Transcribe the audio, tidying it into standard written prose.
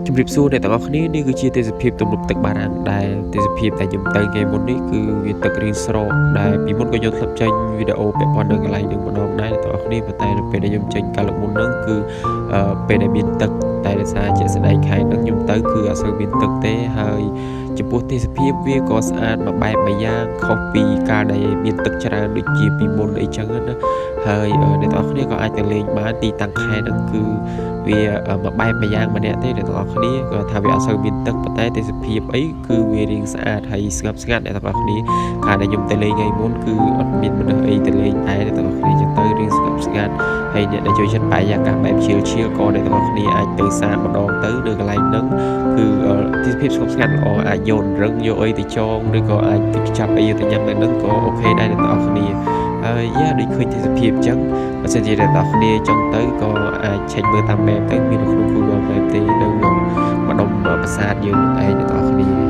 ជំរាបសួរអ្នកទាំងអស់គ្នានេះគឺជាទេសភាពទំនប់ទឹកបារាំងដែលទេសភាពដែលខ្ញុំទៅថ្ងៃមុននេះគឺវាទឹករៀងស្រកដែលពីមុនក៏ខ្ញុំធ្លាប់ចេញវីដេអូពាក់ព័ន្ធនឹងកន្លែងនឹងម្ដងដែរអ្នកទាំងអស់គ្នាប៉ុន្តែនៅពេលដែលខ្ញុំចេញកាលលើកមុនហ្នឹងគឺពេលដែលមានទឹកតែដោយសារជាស្ដែងខែហ្នឹងខ្ញុំទៅគឺអត់សូវមានទឹកទេហើយចំពោះទេសភាពវាក៏ស្អាតមួយបែបមួយយ៉ាងខុសពីកាលដែលមានទឹកច្រើនដូចជាពីមុនអីចឹងណាហើយអ្នកទាំងអស់គ្នាក៏អាចទៅលេងបានទីតាំងខេត្តហ្នឹងគឺវាមួយបែបមួយយ៉ាងម្នាក់ទេអ្នកទាំងអស់គ្នាគាត់ថាវាអត់សូវមានទឹកប៉ុន្តែទេសភាពអីគឺវារៀងស្អាតហើយស្ងប់ស្ងាត់អ្នកទាំងអស់គ្នាកាលដែលខ្ញុំទៅលេងថ្ងៃមុនគឺអត់មានមនុស្សអីទៅលេងដែរអ្នកទាំងអស់គ្នាចឹងទៅរៀងស្ងប់ស្ងាត់ហើយអ្នកដែលចូលចិត្តបរិយាកាសបែបឈៀលក៏អ្នកទាំងអស់គ្នាអាចទៅសាកម្ដងទៅនៅកន្លែងហ្នឹងគឺទេសភាពស្ងប់ស្ងាត់ល្អអាចយករឹងយកអីទៅចងឬក៏អាចទៅចាប់អីទៅញ៉ាំនៅហ្នឹងក៏អូខេដែរអ្នកទាំងអស់គ្នាហើយដូចឃើញទេសភាពអញ្ចឹងបើសិនជាអ្នកទាំងអស់គ្នាចង់ទៅក៏អាចឆែកមើលតាម map ទៅមាននៅក្នុង Google Map ទេនៅម្ដុំប្រាសាទយើងឯងអ្នកទាំងអស់គ្នា